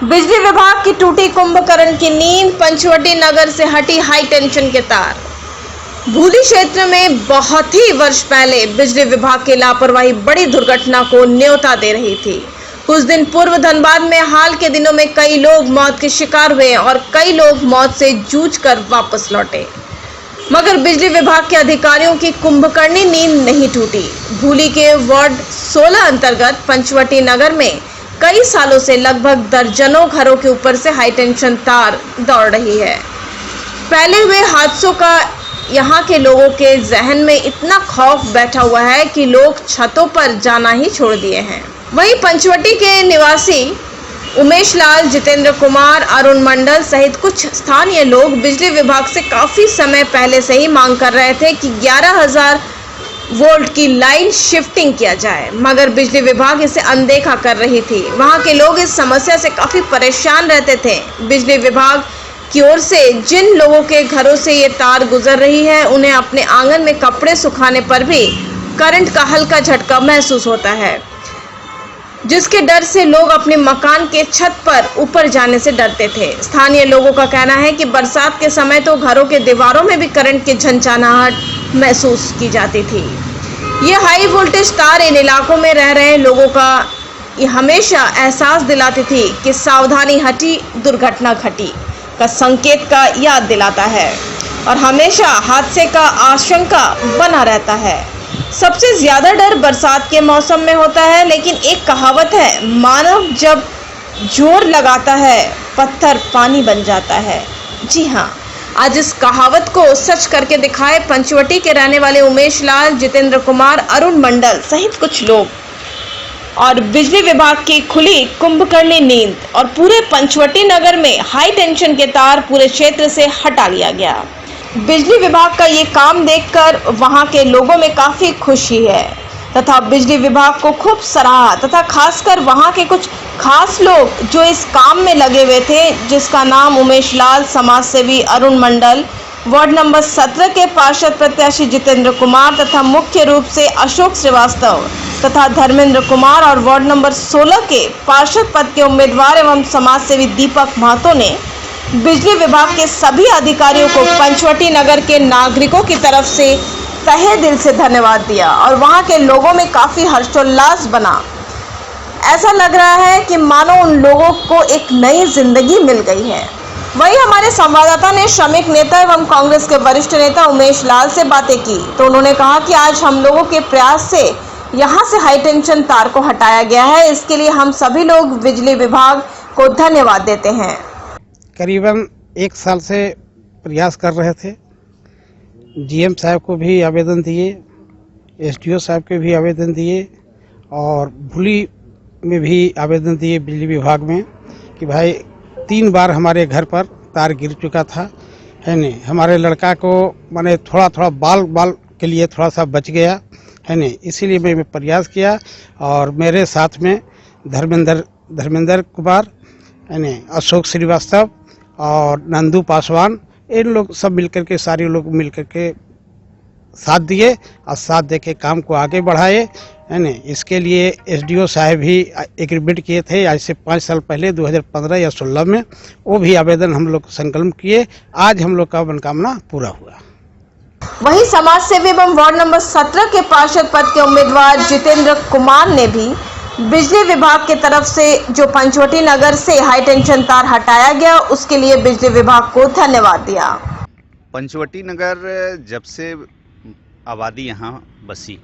बिजली विभाग की टूटी कुंभकर्ण की नींद, पंचवटी नगर से हटी हाई टेंशन के तार। भूली क्षेत्र में बहुत ही वर्ष पहले बिजली विभाग की लापरवाही बड़ी दुर्घटना को न्योता दे रही थी। कुछ दिन पूर्व धनबाद में हाल के दिनों में कई लोग मौत के शिकार हुए और कई लोग मौत से जूझकर वापस लौटे, मगर बिजली विभाग के अधिकारियों की कुंभकर्णी नींद नहीं टूटी। भूली के वार्ड 16 अंतर्गत पंचवटी नगर में कई सालों से लगभग दर्जनों घरों के ऊपर से हाई टेंशन तार दौड़ रही है। पहले हुए हादसों का यहाँ के लोगों के जहन में इतना खौफ बैठा हुआ है कि लोग छतों पर जाना ही छोड़ दिए हैं। वहीं पंचवटी के निवासी उमेश लाल, जितेंद्र कुमार, अरुण मंडल सहित कुछ स्थानीय लोग बिजली विभाग से काफी समय पहले से ही मांग कर रहे थे कि 11,000 वोल्ट की लाइन शिफ्टिंग किया जाए, मगर बिजली विभाग इसे अनदेखा कर रही थी। वहां के लोग इस समस्या से काफी परेशान रहते थे। बिजली विभाग की ओर से जिन लोगों के घरों से ये तार गुजर रही है, उन्हें अपने आंगन में कपड़े सुखाने पर भी करंट का हल्का झटका महसूस होता है, जिसके डर से लोग अपने मकान के छत पर ऊपर जाने से डरते थे। स्थानीय लोगों का कहना है कि बरसात के समय तो घरों के दीवारों में भी करंट की झनझनाहट महसूस की जाती थी। ये हाई वोल्टेज तार इन इलाकों में रह रहे लोगों का ये हमेशा एहसास दिलाती थी कि सावधानी हटी दुर्घटना घटी का संकेत का याद दिलाता है और हमेशा हादसे का आशंका बना रहता है। सबसे ज्यादा डर बरसात के मौसम में होता है, लेकिन एक कहावत है, मानव जब जोर लगाता है पत्थर पानी बन जाता है। जी हाँ, आज इस कहावत को सच करके दिखाए पंचवटी के रहने वाले उमेश लाल, जितेंद्र कुमार, अरुण मंडल सहित कुछ लोग। और बिजली विभाग की खुली कुंभकर्णी नींद और पूरे पंचवटी नगर में हाई टेंशन के तार पूरे क्षेत्र से हटा लिया गया। बिजली विभाग का ये काम देखकर वहां के लोगों में काफी खुशी है तथा बिजली विभाग को खूब सराहा, तथा खासकर वहां के कुछ खास लोग जो इस काम में लगे हुए थे, जिसका नाम उमेश लाल, समाज सेवी अरुण मंडल, वार्ड नंबर 17 के पार्षद प्रत्याशी जितेंद्र कुमार तथा मुख्य रूप से अशोक श्रीवास्तव तथा धर्मेंद्र कुमार और वार्ड नंबर 16 के पार्षद पद के उम्मीदवार एवं समाज सेवी दीपक महतो ने बिजली विभाग के सभी अधिकारियों को पंचवटी नगर के नागरिकों की तरफ से तहे दिल से धन्यवाद दिया और वहां के लोगों में काफी हर्षोल्लास बना। ऐसा लग रहा है कि मानो उन लोगों को एक नई जिंदगी मिल गई है। वहीं हमारे संवाददाता ने श्रमिक नेता एवं कांग्रेस के वरिष्ठ नेता उमेश लाल से बातें की, तो उन्होंने कहा कि आज हम लोगों के प्रयास से यहां से हाई टेंशन तार को हटाया गया है। इसके लिए हम सभी लोग बिजली विभाग को धन्यवाद देते हैं। करीबन 1 साल से प्रयास कर रहे थे। जीएम साहब को भी आवेदन दिए, एसडीओ साहब के भी आवेदन दिए और भूली में भी आवेदन दिए बिजली विभाग में कि भाई 3 बार हमारे घर पर तार गिर चुका था, है नहीं। हमारे लड़का को माने थोड़ा बाल के लिए थोड़ा सा बच गया, है नहीं। इसीलिए मैं प्रयास किया और मेरे साथ में धर्मेंद्र कुमार, है नहीं, अशोक श्रीवास्तव और नंदू पासवान, इन लोग सब मिलकर के, सारे लोग मिलकर के साथ दिए और साथ दे के काम को आगे बढ़ाए, है ना। इसके लिए एसडीओ साहब भी एग्रीमेंट किए थे आज से 5 साल पहले 2015 या 16 में, वो भी आवेदन हम लोग संकल्प किए। आज हम लोग का मनोकामना पूरा हुआ। वहीं समाज सेवी एवं वार्ड नंबर 17 के पार्षद पद के उम्मीदवार जितेंद्र कुमार ने भी बिजली विभाग की तरफ से जो पंचवटी नगर से हाई टेंशन तार हटाया गया, उसके लिए बिजली विभाग को धन्यवाद दिया। पंचवटी नगर जब से आबादी यहाँ बसी,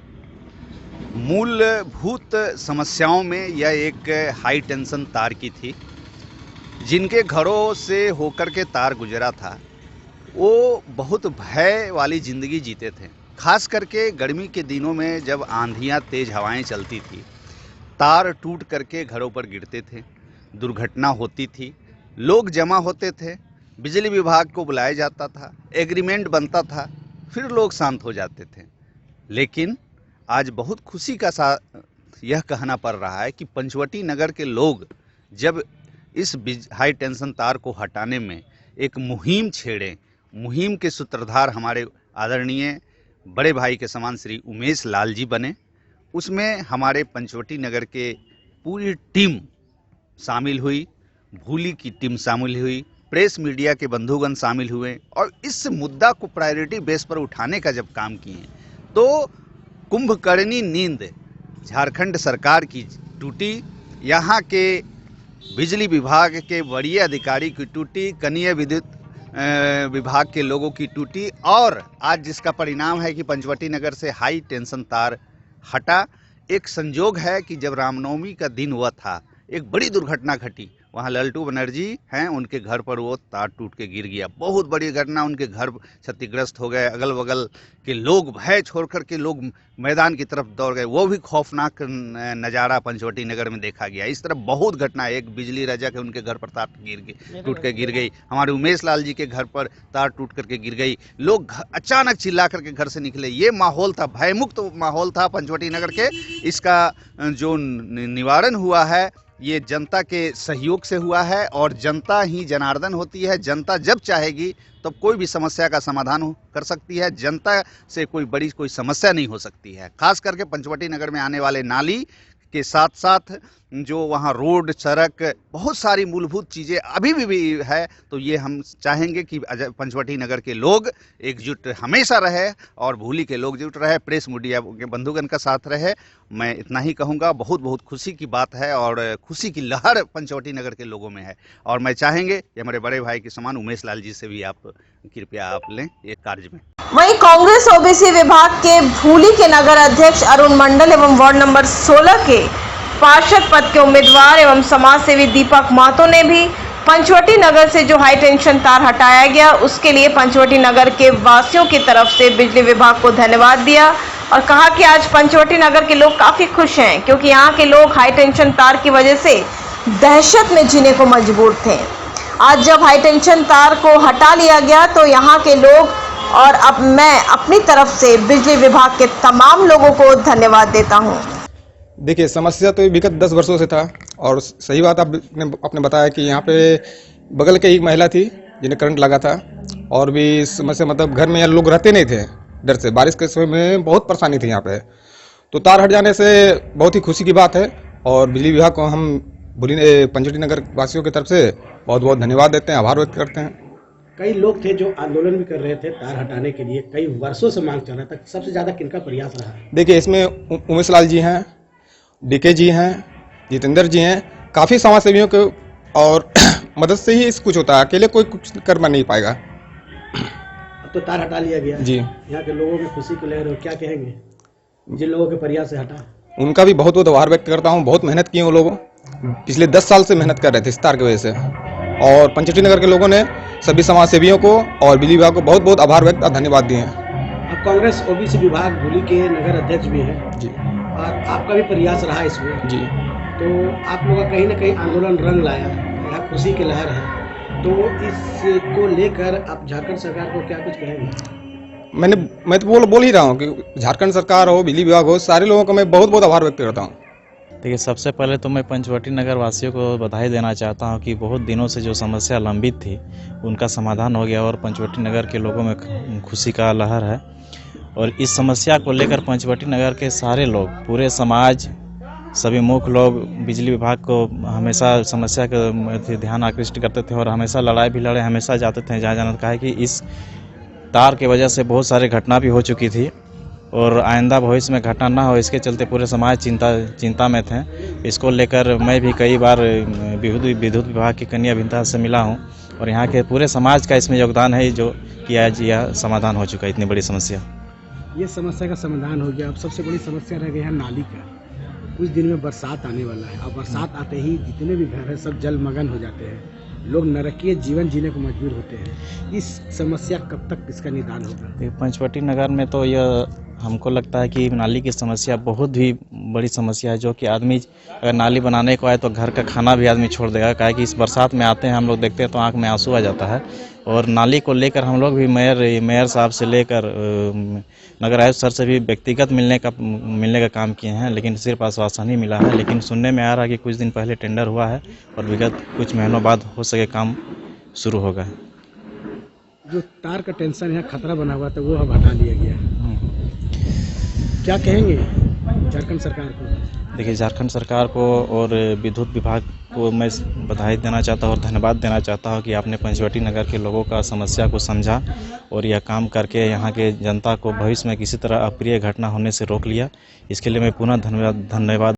मूलभूत समस्याओं में यह एक हाई टेंशन तार की थी। जिनके घरों से होकर के तार गुजरा था वो बहुत भय वाली ज़िंदगी जीते थे। खास करके गर्मी के दिनों में जब आंधियाँ, तेज हवाएं चलती थी, तार टूट करके घरों पर गिरते थे, दुर्घटना होती थी, लोग जमा होते थे, बिजली विभाग को बुलाया जाता था, एग्रीमेंट बनता था, फिर लोग शांत हो जाते थे। लेकिन आज बहुत खुशी का साथ यह कहना पड़ रहा है कि पंचवटी नगर के लोग जब इस हाई टेंशन तार को हटाने में एक मुहिम छेड़े, मुहिम के सूत्रधार हमारे आदरणीय बड़े भाई के समान श्री उमेश लाल जी बने, उसमें हमारे पंचवटी नगर के पूरी टीम शामिल हुई। भूली की टीम शामिल हुई, प्रेस मीडिया के बंधुगण शामिल हुए और इस मुद्दा को प्रायोरिटी बेस पर उठाने का जब काम किए तो कुंभकर्णी नींद झारखंड सरकार की टूटी, यहाँ के बिजली विभाग के वरीय अधिकारी की टूटी, कनीय विद्युत विभाग के लोगों की टूटी और आज जिसका परिणाम है कि पंचवटी नगर से हाई टेंशन तार हटा। एक संजोग है कि जब रामनवमी का दिन हुआ था एक बड़ी दुर्घटना घटी, वहाँ लल्टू बनर्जी हैं, उनके घर पर वो तार टूट के गिर गया। बहुत बड़ी घटना, उनके घर क्षतिग्रस्त हो गए, अगल बगल के लोग भय छोड़ कर के लोग मैदान की तरफ दौड़ गए। वो भी खौफनाक नज़ारा पंचवटी नगर में देखा गया। इस तरह बहुत घटना, एक बिजली रजा के उनके घर पर तार टूट के गिर गई, हमारे उमेश लाल जी के घर पर तार टूट करके गिर गई, लोग अचानक चिल्ला करके घर से निकले। ये माहौल था, भयमुक्त माहौल था पंचवटी नगर के। इसका जो निवारण हुआ है ये जनता के सहयोग से हुआ है और जनता ही जनार्दन होती है। जनता जब चाहेगी तब कोई भी समस्या का समाधान कर सकती है। जनता से कोई बड़ी कोई समस्या नहीं हो सकती है। खास करके पंचवटी नगर में आने वाले नाली के साथ साथ जो वहाँ रोड, सड़क, बहुत सारी मूलभूत चीज़ें अभी भी है। तो ये हम चाहेंगे कि पंचवटी नगर के लोग एकजुट हमेशा रहे और भूली के लोग जुट रहे, प्रेस मीडिया के बंधुगण का साथ रहे। मैं इतना ही कहूँगा। बहुत बहुत खुशी की बात है और खुशी की लहर पंचवटी नगर के लोगों में है और मैं चाहेंगे कि हमारे बड़े भाई के समान उमेश लाल जी से भी आप कृपया आप लें ये कार्य में। वहीं कांग्रेस ओबीसी विभाग के भूली के नगर अध्यक्ष अरुण मंडल एवं वार्ड नंबर 16 के पार्षद पद के उम्मीदवार एवं समाज सेवी दीपक महतो ने भी पंचवटी नगर से जो हाई टेंशन तार हटाया गया उसके लिए पंचवटी नगर के वासियों की तरफ से बिजली विभाग को धन्यवाद दिया और कहा कि आज पंचवटी नगर के लोग काफी खुश हैं क्योंकि यहाँ के लोग हाई टेंशन तार की वजह से दहशत में जीने को मजबूर थे। आज जब हाई टेंशन तार को हटा लिया गया तो यहाँ के लोग और अब मैं अपनी तरफ से बिजली विभाग के तमाम लोगों को धन्यवाद देता हूँ। देखिए, समस्या तो विगत 10 वर्षों से था और सही बात आपने बताया कि यहाँ पे बगल के एक महिला थी जिन्हें करंट लगा था और भी समस्या, मतलब घर में लोग रहते नहीं थे डर से। बारिश के समय में बहुत परेशानी थी यहाँ पे, तो तार हट जाने से बहुत ही खुशी की बात है और बिजली विभाग को हम पंचवटी नगर वासियों की तरफ से बहुत बहुत धन्यवाद देते हैं, आभार व्यक्त करते हैं। कई लोग थे जो आंदोलन भी कर रहे थे तार हटाने के लिए, कई वर्षों से मांग चल रहा था। सबसे ज्यादा किनका प्रयास रहा? देखिए, इसमें उमेश लाल जी हैं, डीके जी हैं, जितेंद्र जी हैं, काफ़ी समाज सेवियों के और मदद से ही कुछ होता है, अकेले कोई कुछ कर नहीं पाएगा। अब तो तार हटा लिया गया जी। यहाँ के लोगों की खुशी को ले रहे हो, क्या कहेंगे जिन लोगों के प्रयास से हटा? उनका भी बहुत बहुत आभार व्यक्त करता हूँ। बहुत मेहनत की वो लोग, पिछले 10 साल से मेहनत कर रहे थे इस तार की वजह से और पंचवटी नगर के लोगों ने सभी समाज सेवियों को और बिजली विभाग को बहुत बहुत आभार व्यक्त और धन्यवाद दिए हैं। अब कांग्रेस ओबीसी विभाग भूली के नगर अध्यक्ष भी हैं जी और आपका भी प्रयास रहा इसमें जी। तो आप लोगों का कहीं ना कहीं आंदोलन रंग लाया, यहाँ खुशी की लहर है, तो इसको लेकर आप झारखंड सरकार को क्या कुछ कहेंगे? मैं तो बोल ही रहा हूँ कि झारखंड सरकार हो, बिजली विभाग हो, सारे लोगों का मैं बहुत बहुत आभार व्यक्त करता हूँ। देखिए, सबसे पहले तो मैं पंचवटी नगर वासियों को बधाई देना चाहता हूं कि बहुत दिनों से जो समस्या लंबित थी उनका समाधान हो गया और पंचवटी नगर के लोगों में खुशी का लहर है। और इस समस्या को लेकर पंचवटी नगर के सारे लोग, पूरे समाज, सभी मुख्य लोग बिजली विभाग को हमेशा समस्या का ध्यान आकृष्ट करते थे और हमेशा लड़ाई भी लड़े, हमेशा जाते थे जहाँ जाना। कहा है कि इस तार की वजह से बहुत सारी घटना भी हो चुकी थी और आइंदा भविष्य में घटना ना हो, इसके चलते पूरे समाज चिंता में थे। इसको लेकर मैं भी कई बार विद्युत विभाग की कनीय अभियंता से मिला हूं और यहाँ के पूरे समाज का इसमें योगदान है जो कि आज यह समाधान हो चुका है, इतनी बड़ी समस्या। ये समस्या का समाधान हो गया। अब सबसे बड़ी समस्या रह गई है नाली का। कुछ दिन में बरसात आने वाला है और बरसात आते ही जितने भी घर हैं सब जलमग्न हो जाते हैं, लोग नरकीय जीवन जीने को मजबूर होते हैं। इस समस्या कब तक इसका निदान होगा? पंचवटी नगर में तो यह हमको लगता है कि नाली की समस्या बहुत ही बड़ी समस्या है, जो कि आदमी अगर नाली बनाने को आए तो घर का खाना भी आदमी छोड़ देगा। काहे कि इस बरसात में आते हैं हम लोग, देखते हैं तो आंख में आंसू आ जाता है। और नाली को लेकर हम लोग भी मेयर साहब से लेकर नगर आयुक्त सर से भी व्यक्तिगत मिलने का काम किए हैं, लेकिन सिर्फ आश्वासन ही मिला है। लेकिन सुनने में आ रहा है कि कुछ दिन पहले टेंडर हुआ है और विगत कुछ महीनों बाद हो सके काम शुरू होगा। जो तार का टेंशन यहाँ खतरा बना हुआ था वो अब हटा लिया गया। क्या कहेंगे झारखंड सरकार को? देखिए, झारखंड सरकार को और विद्युत विभाग को मैं बधाई देना चाहता हूँ और धन्यवाद देना चाहता हूँ कि आपने पंचवटी नगर के लोगों का समस्या को समझा और यह काम करके यहाँ के जनता को भविष्य में किसी तरह अप्रिय घटना होने से रोक लिया। इसके लिए मैं पुनः धन्यवाद